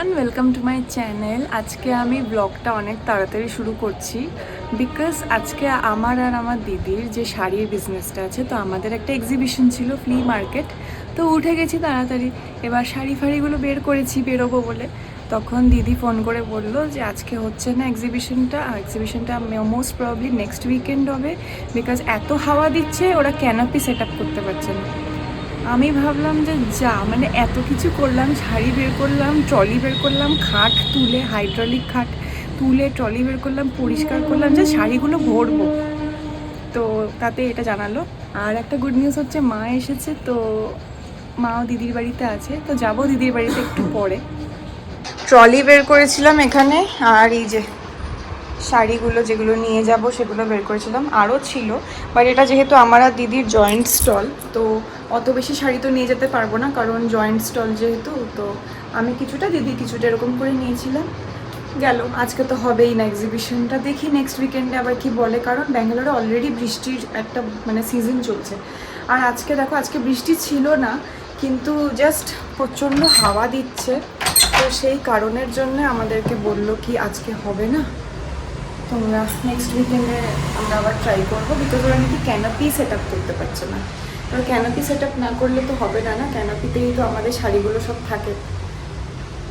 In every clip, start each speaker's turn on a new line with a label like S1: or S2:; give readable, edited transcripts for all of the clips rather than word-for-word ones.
S1: Everyone, welcome to my channel. আজকে আমি ব্লগটা অনেক তাড়াতাড়ি শুরু করছি বিকজ আজকে আমার আর আমার দিদির যে শাড়ির বিজনেসটা আছে, তো আমাদের একটা এক্সিবিশন ছিল, ফ্লি মার্কেট। তো উঠে গেছি তাড়াতাড়ি, এবার শাড়ি ফাড়িগুলো বের করেছি বেরোবো বলে। তখন দিদি ফোন করে বললো যে আজকে হচ্ছে না এক্সিবিশনটা মোস্ট প্রবাবলি নেক্সট উইকেন্ড হবে, বিকজ এত হাওয়া দিচ্ছে ওরা ক্যানোপি সেট আপ করতে পারছে না। আমি ভাবলাম যে মানে এত কিছু করলাম, শাড়ি বের করলাম, ট্রলি বের করলাম, খাট তুলে, হাইড্রোলিক খাট তুলে ট্রলি বের করলাম, পরিষ্কার করলাম, যে শাড়িগুলো ভরবো। তো তাতে এটা জানালো। আর একটা গুড নিউজ হচ্ছে, মা এসেছে, তো মাও দিদির বাড়িতে আছে, তো যাবো দিদির বাড়িতে একটু পরে। ট্রলি বের করেছিলাম এখানে, আর এই যে শাড়িগুলো যেগুলো নিয়ে যাব সেগুলো বের করেছিলাম, আরও ছিল, বাট এটা যেহেতু আমার আর দিদির জয়েন্ট স্টল, তো অত বেশি শাড়ি তো নিয়ে যেতে পারবো না, কারণ জয়েন্ট স্টল যেহেতু। তো আমি কিছুটা, দিদি কিছুটা, এরকম করে নিয়েছিলাম। গেল, আজকে তো হবেই না এক্সিবিশনটা, দেখি নেক্সট উইকেন্ডে আবার কি বলে, কারণ ব্যাঙ্গালোরে অলরেডি বৃষ্টির একটা মানে সিজন চলছে। আর আজকে দেখো, আজকে বৃষ্টি ছিল না, কিন্তু জাস্ট প্রচণ্ড হাওয়া দিচ্ছে, তো সেই কারণের জন্য আমাদেরকে বললো কি আজকে হবে না, তোমরা নেক্সট উইকেন্ডে আমরা আবার ট্রাই করবো, বিকজ ওরা নাকি ক্যানোপি সেট আপ করতে পারছে না। এবার ক্যানোপি সেট আপ না করলে তো হবে না, ক্যানোপিতেই তো আমাদের শাড়িগুলো সব থাকে।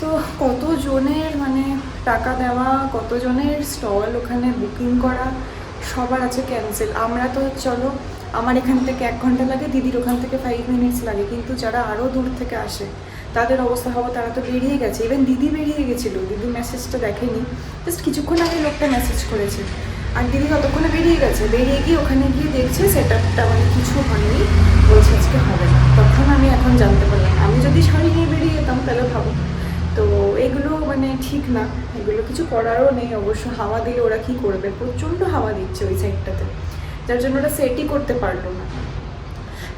S1: তো কতজনের মানে টাকা দেওয়া, কতজনের স্টল ওখানে বুকিং করা, সবার আছে ক্যান্সেল। আমরা তো চলো, আমার এখান থেকে 1 ঘন্টা লাগে, দিদির ওখান থেকে 5 মিনিটস লাগে, কিন্তু যারা আরও দূর থেকে আসে তাদের অবস্থা হবে, তারা তো বেরিয়ে গেছে। ইভেন দিদি বেরিয়ে গেছিলো, দিদি মেসেজটা দেখেনি, জাস্ট কিছুক্ষণ আগে লোকটা মেসেজ করেছে, আর দিদি ততক্ষণে বেরিয়ে গেছে। বেরিয়ে গিয়ে ওখানে গিয়ে দেখছে সেট আপটা মানে কিছু হয়নি, বলছে আজকে হবে না। তখন আমি এখন জানতে পারলাম, আমি যদি শাড়ি নিয়ে বেরিয়ে যেতাম তাহলে ভাবো। তো এগুলো মানে ঠিক না, এগুলো কিছু করারও নেই অবশ্য। হাওয়া দিলে ওরা কী করবে, প্রচণ্ড হাওয়া দিচ্ছে ওই সাইডটাতে, যার জন্য ওরা সেটই করতে পারলো না।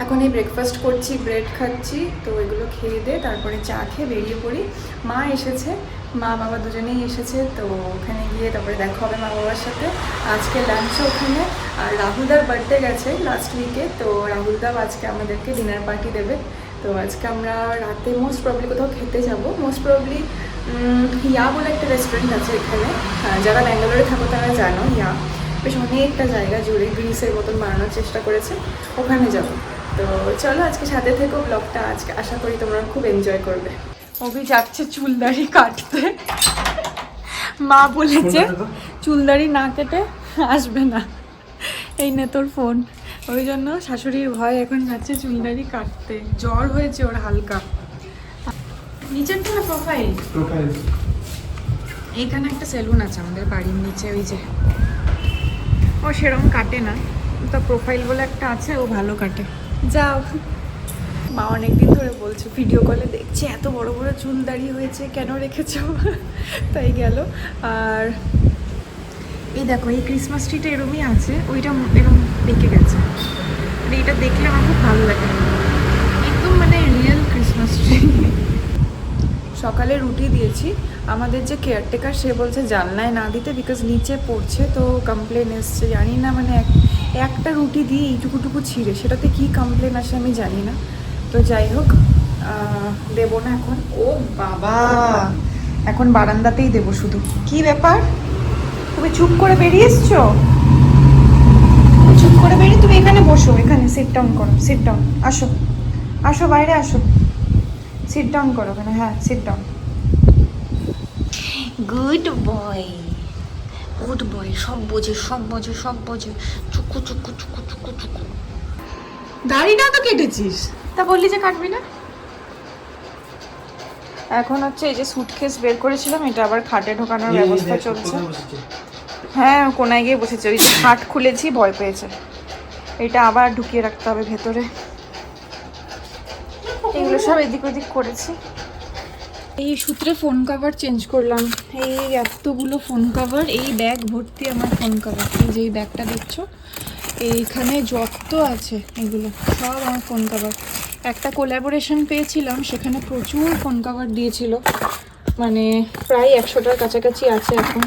S1: এখন এই ব্রেকফাস্ট করছি, ব্রেড খাচ্ছি, তো এগুলো খেয়ে দিয়ে তারপরে চা খেয়ে বেরিয়ে পড়ি। মা এসেছে, মা বাবা দুজনেই এসেছে, তো ওখানে গিয়ে তারপরে দেখা হবে মা বাবার সাথে। আজকে লাঞ্চও ওখানে। আর রাহুলদার বার্থডে গেছে লাস্ট উইকে, তো রাহুলদাও আজকে আমাদেরকে ডিনার পার্টি দেবে। তো আজকে আমরা রাতে মোস্ট প্রবলি কোথাও খেতে যাব, মোস্ট প্রবলি ইয়া বলে একটা রেস্টুরেন্ট আছে এখানে, যারা ব্যাঙ্গালোরে থাকো তারা জানো, ইয়া বেশ অনেকটা জায়গা জুড়ে গ্রিসের মতন বানানোর চেষ্টা করেছে, ওখানে যাব। তো চলো আজকে সাথে থেকো, ব্লগটা আজকে আশা করি তোমরা খুব এনজয় করবে। অভি যাচ্ছে চুলদাড়ি কাটতে, মা বলেছে চুলদাড়ি না কেটে আসবে না, এই নে তোর ফোন। ওই জন্য শাশুড়ির ভয় এখন যাচ্ছে চুলদাড়ি কাটতে। জ্বর হয়েছে ওর হালকা। নিচেরটা না প্রোফাইল, এইখানে একটা সেলুন আছে আমাদের বাড়ির নিচে, ওই যে ও সেরকম কাটে না, তো প্রোফাইল বলে একটা আছে, ও ভালো কাটে। যাও, মা অনেকদিন ধরে বলছে, ভিডিও কলে দেখছে এত বড় বড় চুল দাড়ি হয়েছে, কেন রেখেছ, তাই গেল। আর এই দেখো, এই ক্রিসমাস ট্রিটা এরমই আছে, ওইটা এরকম বেঁকে গেছে, আর এইটা দেখলে আমার খুব ভালো লাগে, একদম মানে রিয়েল ক্রিসমাস ট্রি। সকালে রুটি দিয়েছি, আমাদের যে কেয়ারটেকার সে বলছে জানলায় না দিতে, বিকজ নিচে পড়ছে, তো কমপ্লেন এসছে, জানি না মানে একটা রুটি দিয়ে এইটুকুটুকু ছিঁড়ে, সেটাতে কি কমপ্লেন আসে আমি জানি না। তো যাই হোক, দেবো না এখন। ও বাবা, এখন বারান্দাতেই দেবো শুধু। কি ব্যাপার, তুমি চুপ করে বেরিয়ে এসছো? চুপ করে বেরিয়ে তুমি এখানে বসো, এখানে সিট ডাউন করো, সিট ডাউন, আসো আসো বাইরে আসো, সিট ডাউন করো ওখানে, হ্যাঁ sit down. Good boy, good boy, সব বোঝে সব বোঝে সব বোঝে, চুকু চুকু চুকু চুকু চুকু। দাড়িটা তো কেটেছিস, তা বললি যে কাটবি না। এখন হচ্ছে এই যে সুটকেস বের করেছিলাম, এটা আবার খাটে ঢোকানোর ব্যবস্থা চলছে। হ্যাঁ কোনায় গিয়ে বসেছে, ওই খাট খুলেছি, ভয় পেয়েছে। এটা আবার ঢুকিয়ে রাখতে হবে ভেতরে। এগুলো সব এদিক ওদিক করেছি। এই সূত্রে ফোন কভার চেঞ্জ করলাম, এই এতগুলো ফোন কভার, এই ব্যাগ ভর্তি আমার ফোন কভার। এই যে এই ব্যাগটা দেখছো, এইখানে যত আছে এগুলো সব আমার ফোন কভার। একটা কোলাবোরেশন পেয়েছিলাম, সেখানে প্রচুর ফোন কভার দিয়েছিল, মানে প্রায় 100টার কাছাকাছি আছে এখন।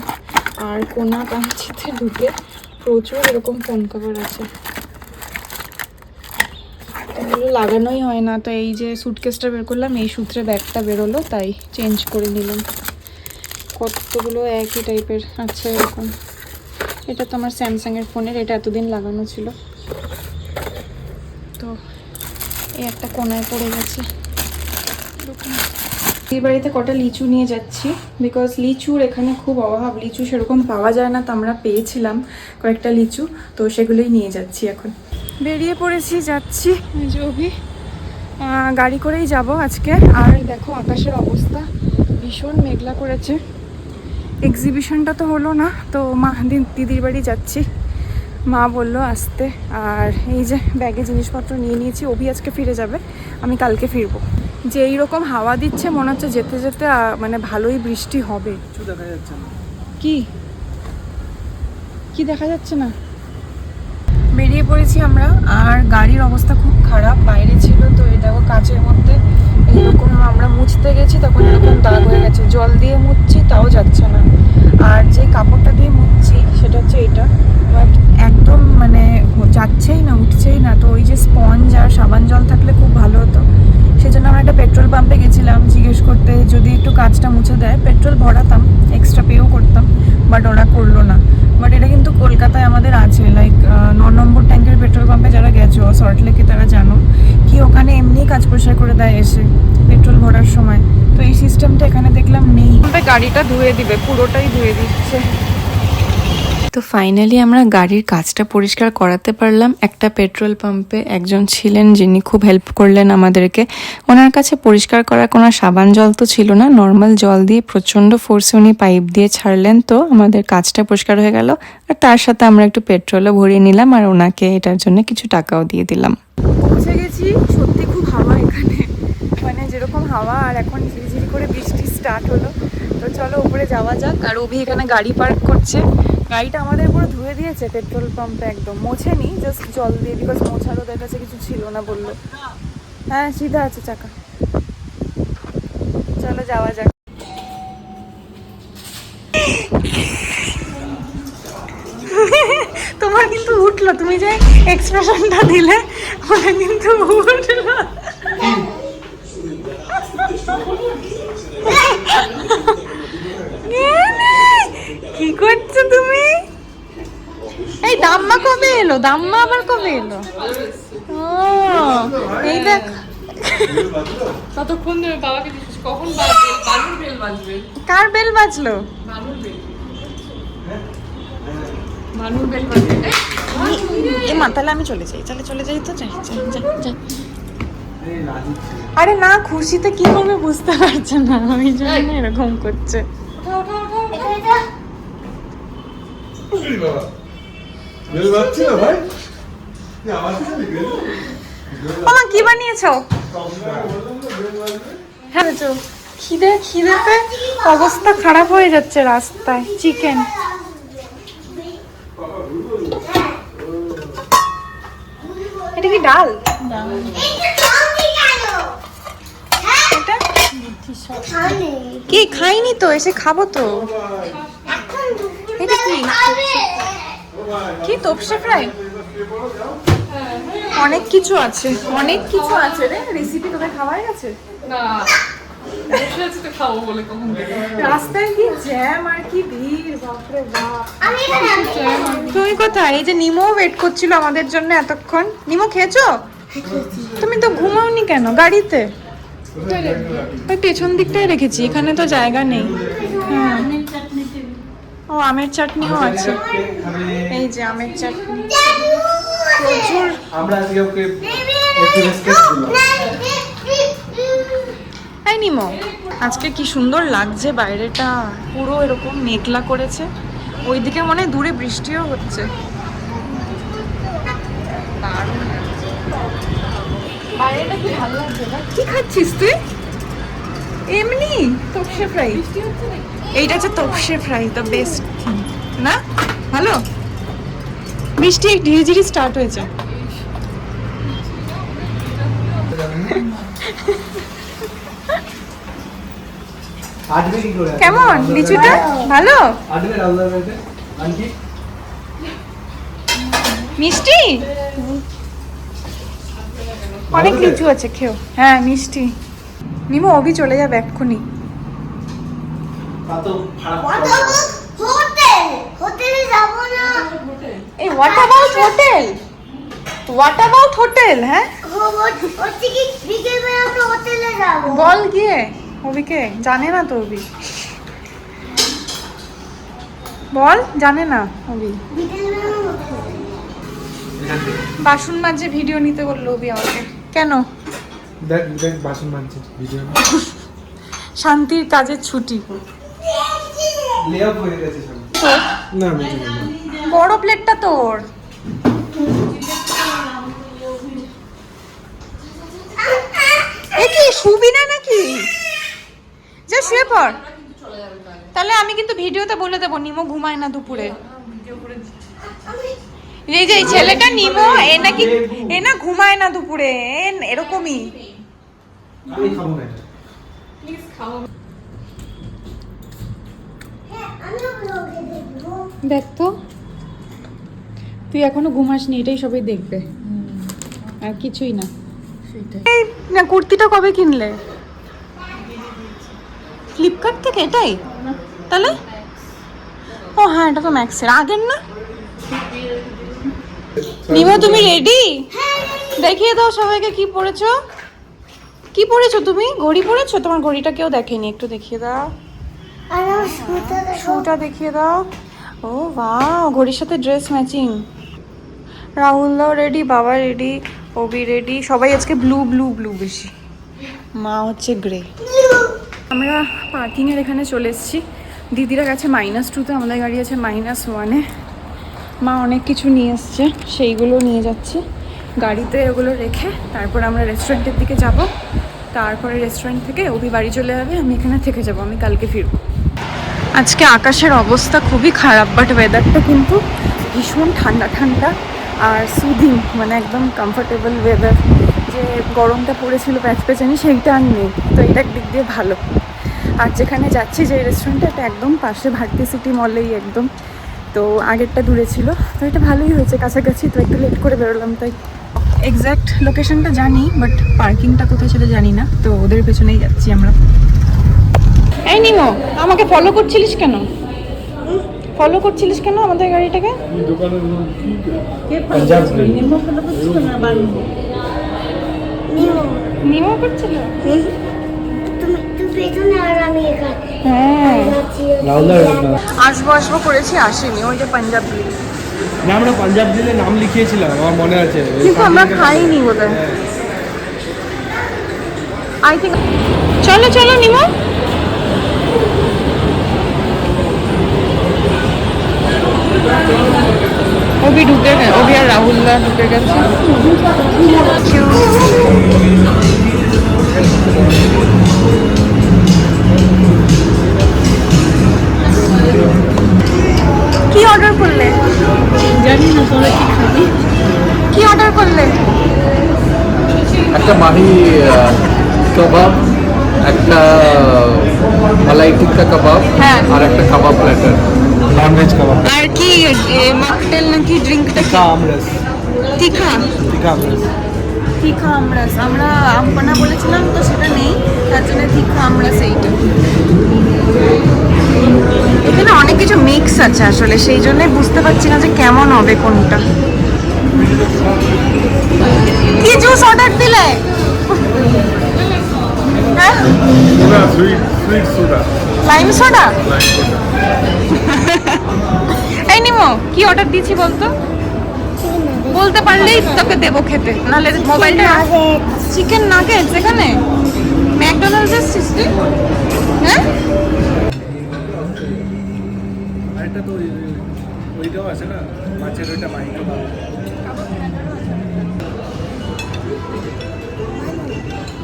S1: আর কোনা কাঞ্চিতে ঢুকে প্রচুর এরকম ফোন কভার আছে। এগুলো লাগানোই হয় না, তো এই যে সুটকেসটা বের করলাম, এই সূত্রে ব্যাগটা বেরোলো তাই চেঞ্জ করে নিলাম। কতগুলো একই টাইপের আচ্ছা এরকম। এটা তো আমার স্যামসাংয়ের ফোনের, এটা এতদিন লাগানো ছিল, তো এই একটা কোনায় পড়ে গেছে। এই বাড়িতে কটা লিচু নিয়ে যাচ্ছি, বিকজ লিচুর এখানে খুব অভাব, লিচু সেরকম পাওয়া যায় না, তো আমরা পেয়েছিলাম কয়েকটা লিচু, তো সেগুলোই নিয়ে যাচ্ছি। এখন বেরিয়ে পড়েছি, যাচ্ছি। যে অভি গাড়ি করেই যাব আজকে। আর দেখো আকাশের অবস্থা ভীষণ মেঘলা করেছে। এক্সিবিশনটা তো হলো না, তো মা দিদির বাড়ি যাচ্ছি, মা বললো আসতে। আর এই যে ব্যাগে জিনিসপত্র নিয়ে নিয়েছি, অভি আজকে ফিরে যাবে, আমি কালকে ফিরবো। যে এইরকম হাওয়া দিচ্ছে মনে হচ্ছে যেতে যেতে মানে ভালোই বৃষ্টি হবে।
S2: দেখা যাচ্ছে না।
S1: কি কি দেখা যাচ্ছে না? বেরিয়ে পড়েছি আমরা, আর গাড়ির অবস্থা খুব খারাপ, বাইরে ছিল তো এই দেখো কাচের মধ্যে এইরকম, আমরা মুছতে গেছি তখন এরকম দাগ হয়ে গেছে, জল দিয়ে মুছছি তাও যাচ্ছে না। আর যে কাপড়টা দিয়ে মুছছি সেটা হচ্ছে এটা, বাট একদম মানে যাচ্ছেই না, উঠছেই না। তো ওই যে স্পঞ্জ আর সাবান জল থাকলে খুব ভালো হতো, সেজন্য আমরা একটা পেট্রোল পাম্পে গেছিলাম জিজ্ঞেস করতে যদি একটু কাজটা মুছে দেয়। পেট্রোল ভরাতাম, এক্সট্রা পেও করতাম, বাট ওরা করলো না। বাট এটা কিন্তু কলকাতায় আমাদের আছে, লাইক 9 নম্বর ট্যাঙ্কের পেট্রোল পাম্পে যারা গেছো সল্টলেকে তারা জানো কি ওখানে এমনি কাজ পরিষ্কার করে দেয় এসে পেট্রোল ভরার সময়। তো এই সিস্টেমটা এখানে দেখলাম নেই, গাড়িটা ধুয়ে দিবে, পুরোটাই ধুয়ে দিচ্ছে। তো ফাইনালি আমরা গাড়ির কাজটা পরিষ্কার করাতে পারলাম। একটা পেট্রোল পাম্পে একজন ছিলেন যিনি খুব হেল্প করলেন আমাদেরকে। ওনার কাছে পরিষ্কার করার কোনো সাবান জল তো ছিল না, নর্মাল জল দিয়ে প্রচণ্ড ফোর্সে উনি পাইপ দিয়ে ছাড়লেন, তো আমাদের কাজটা পরিষ্কার হয়ে গেল। আর তার সাথে আমরা একটু পেট্রোলও ভরিয়ে নিলাম, আর ওনাকে এটার জন্য কিছু টাকাও দিয়ে দিলাম। পৌঁছে গেছি, সত্যি খুব হাওয়া এখানে, মানে যেরকম হাওয়া, আর এখন ঝিরিঝিরি করে বৃষ্টি স্টার্ট হলো। তো চলো উপরে যাওয়া যাক। আর অভি এখানে গাড়ি পার্ক করছে, গাড়িটা আমাদের পুরো ধুয়ে দিয়েছে পেট্রোল পাম্পে, একদম মোছেনি, জাস্ট জল দিয়ে, বিকজ মোছারও ওদের কাছে কিছু ছিল না বললো। হ্যাঁ সিধা আছে চাকা। চলো যাওয়া যাক। তোমার কিন্তু উঠলো, তুমি যে এক্সপ্রেশনটা দিলে ওটা কিন্তু উঠলো। কি করছো তুমি? এই দাম্মা কবে এলো? দাম্মা আবার কবে এলো? ও এই দেখ,
S3: ততক্ষণ ধরে বাবাকে জিজ্ঞেস কখন বাজবে, বালুর বেল বাজবে।
S1: কার বেল বাজলো?
S3: বালুর বেল, বালুর বেল বাজবে।
S1: এ মা, তাহলে আমি চলে যাই, চলে যাই তো, যাই যাই। আরে না, খুশিতে কি করবে বুঝতে পারছে না, ওই জন্য এরকম করছে। মামা কি বানিয়েছো? হ্যাঁ খিদেতে অবস্থা খারাপ হয়ে যাচ্ছে রাস্তায়। চিকেন, এটা কি ডাল? এটা কি খাইনি তো, এসে খাবো তো। এটা কি কি তোপসে ফ্রাই? অনেক কিছু আছে, অনেক কিছু আছে রে রেসিপি। তোদের খাওয়া হয়ে গেছে?
S3: না, বসে আছি তো খাবো বলে কখন থেকে।
S1: রাস্তায় কি জ্যাম আর কি ভিড়, বাপরে বাপ। তুমি কোথায়? এই যে নিমো ওয়েট করছিল আমাদের জন্য এতক্ষণ। নিমো খেয়েছো? তুমি তো ঘুমাওনি কেন গাড়িতে? ওই পেছন দিকটায় রেখেছি, এখানে তো জায়গা নেই। হ্যাঁ, ও আমের চাটনিও আছে, এই যে আমের চাটনি প্রচুর।
S2: আমরা আজকে ওকে একটু রেসপেক্ট দিলাম।
S1: এই নিমো, আজকে কি সুন্দর লাগছে বাইরেটা, পুরো এরকম মেঘলা করেছে, ওইদিকে মনে হয় দূরে বৃষ্টিও হচ্ছে। বাইরেটা কি ভালো লাগছে না? কি খাচ্ছিস তুই? এমনি তোপসে ফ্রাই। এইটা হচ্ছে তোপসে ফ্রাই, দ্য বেস্ট থিং না? ভালো। বৃষ্টি ধীরে ধীরে স্টার্ট হয়েছে। কেমন লিচুটা? ভালো মিষ্টি। অনেক
S2: ভালো
S1: লিচু আছে, খেও। হ্যাঁ মিষ্টি। নিমো অভি চলে যাবে এক্ষুনি।
S2: তা তো খারাপ
S4: হোটেলে যাবো না।
S1: এই what about hotel? What about hotel? হ্যাঁ
S4: হচ্ছে কি বিকেলবেলা আমরা হোটেলে যাবো।
S1: বল গিয়ে অভিকে, জানে না তো অভি। বল, জানে না অভি।
S4: বিকেলবেলা হোটেলে।
S1: বাসন মাজে ভিডিও নিতে বললো অভি আমাকে। কেন?
S2: দেখ দেখ বাসন মানছে ভিডিও
S1: শান্তির কাজের ছুটি।
S2: লেআউট হয়ে গেছে সব।
S1: তোর
S2: না মেজে না।
S1: বড় প্লেটটা তোর। এ কি শুবি না নাকি? যা শুয়ে পড়। তাহলে আমি কিন্তু ভিডিওতে বলে দেবো নিমো ঘুমায় না দুপুরে। এই যে এই ছেলেটা নিমো, এ না ঘুমায় না দুপুরে, এরকমই।
S2: আমি খাবো না এটা।
S3: প্লিজ খাও।
S4: হ্যাঁ, আমিও ব্লগে দেখবো।
S1: দেখ তো, তুই এখনো ঘুমাসনি, এটাই সবাই দেখবে আর কিছুই না। এই না, কুর্তিটা কবে কিনলে? ফ্লিপকার্ট থেকে? এটাই তাহলে? ও হ্যাঁ, এটা তো ম্যাক্সের আগের না। নিমো তুমি রেডি? দেখিয়ে দাও সবাইকে কি পরেছো। কি পরেছো তুমি? ঘড়ি পরেছো? তোমার ঘড়িটা কেউ দেখেনি, একটু দেখিয়ে দাও।
S4: আর আমার শুতে দেখো।
S1: শুটা দেখিয়ে দাও। ও বাহ, ঘড়ির সাথে ড্রেস ম্যাচিং। রাহুলদাও রেডি, বাবা রেডি, অবি রেডি, সবাই আজকে ব্লু ব্লু ব্লু বেশি। মা হচ্ছে গ্রে। আমরা পার্কিংয়ের এখানে চলে এসেছি। দিদিরা গেছে -2-তে, আমাদের গাড়ি আছে -1-এ। মা অনেক কিছু নিয়ে এসছে, সেইগুলো নিয়ে যাচ্ছি গাড়িতে। ওগুলো রেখে তারপর আমরা রেস্টুরেন্টের দিকে যাব। তারপরে রেস্টুরেন্ট থেকে অভি বাড়ি চলে যাবে, আমি এখানে থেকে যাব, আমি কালকে ফিরবো। আজকে আকাশের অবস্থা খুবই খারাপ, বাট ওয়েদারটা কিন্তু ভীষণ ঠান্ডা ঠান্ডা আর সুদিং, মানে একদম কমফোর্টেবল ওয়েদার। যে গরমটা পড়েছিল প্যাচপ্যাচানি, সেইটা আর নেই, তো এটা একদিক দিয়ে ভালো। আর যেখানে যাচ্ছি, যে রেস্টুরেন্টটা, এটা একদম পাশে ভারতী সিটি মলেই একদম, তো আগেরটা দূরে ছিল, তো এটা ভালোই হয়েছে, কাছাকাছি। তো একটু লেট করে বেরোলাম, তাই এক্স্যাক্ট লোকেশনটা জানি, বাট পার্কিংটা কোথায় সেটা জানি না, তো ওদের পেছনেই যাচ্ছি আমরা। এই নিমো, আমাকে ফলো করছিলিস কেন? ফলো করছিলিস কেন আমাদের গাড়িটাকে?
S2: পাঞ্জাব
S4: নিমো
S1: নিমো করছিল?
S4: তুমি পেছনে আর আমি এখানে।
S1: হ্যাঁ,
S2: রাহুলদা
S1: আসবো করেছি, আসেনি। ওই যে পাঞ্জাব গ্রিল,
S2: না আমরা পাঞ্জাব দিলে নাম লিখিয়েছিলাম, আমার মনে আছে।
S1: কিন্তু আমরা খাইনি বোধহয়। I think. চলো চলো নিমো। অভি ঢুকে গেছে, অভি আর রাহুলদা ঢুকে গেছে। কি অর্ডার করলে? জানি না, তোমরা কি খাবে? কি অর্ডার করলে?
S5: একটা মাহি কাবাব, একটা মালাই টিক্কা কাবাব,
S1: হ্যাঁ।
S5: আর একটা কাবাব প্ল্যাটার।
S2: ননভেজ কাবাব।
S1: আর কি মকটেল নাকি ড্রিঙ্কটা?
S2: টিকা আমরস।
S1: টিকা
S2: টিকা আমরস।
S1: তীখা আমরাস। আমরা আমপানা বলেছিলাম, তো সেটা নেই, তার জন্য তীখা আমরাস এইটা। এখানে অনেক কিছু মিক্স আছে আসলে, সেই জন্যই বুঝতে পারছি না যে কেমন হবে কোনটা। কি জুস অর্ডার দিলে? হ্যাঁ,
S2: সুইট সোডা।
S1: Lime soda. এই নিমো, কি অর্ডার দিয়েছি বলতো? বলতে পারলেই তোকে দেবো খেতে, নাহলে মোবাইলটা। চিকেন নাগেটস এখানে ম্যাকডোনাল্ডস এসছিস তুই? হ্যাঁ,
S2: আরেকটা তো ওইটাও আছে না, মাছের ওইটা মাহি কাবাব।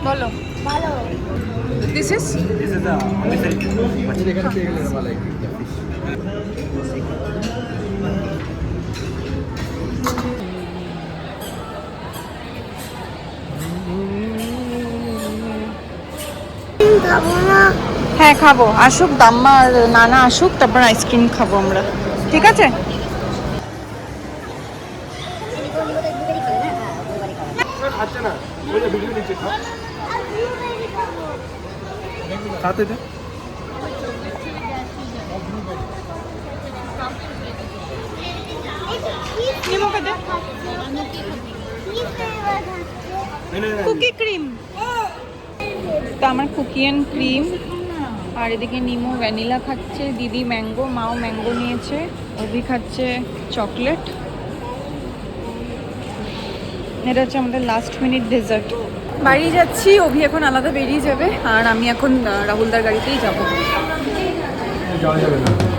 S1: বলো।
S4: ভালো।
S1: দিস ইজ
S5: মাছের এখানে পেয়ে গেলে মালাই টিক্কা।
S4: খাবো না।
S1: হ্যাঁ খাবো, আসুক দাম্মা আর নানা আসুক, তারপর আইসক্রিম খাবো আমরা, ঠিক আছে?
S2: খাচ্ছে না। ওই যে ভিডিও নিচে খাও
S4: আর ব্লুবেরি খাবো।
S2: খাতে দে
S4: এটা কি
S1: নিমকে দে
S4: কি ফ্লেভার খাচ্ছে?
S1: কুকি ক্রিম তো আমার কুকি অ্যান্ড ক্রিম আর এদিকে নিমো ভ্যানিলা খাচ্ছে, দিদি ম্যাঙ্গো, মাও ম্যাঙ্গো নিয়েছে, অভি খাচ্ছে চকলেট। এটা হচ্ছে আমাদের লাস্ট মিনিট ডেজার্ট। বাড়ি যাচ্ছি, অভি এখন আলাদা বেরিয়ে যাবে আর আমি এখন রাহুলদার গাড়িতেই যাবো।
S2: যাওয়া যাবে না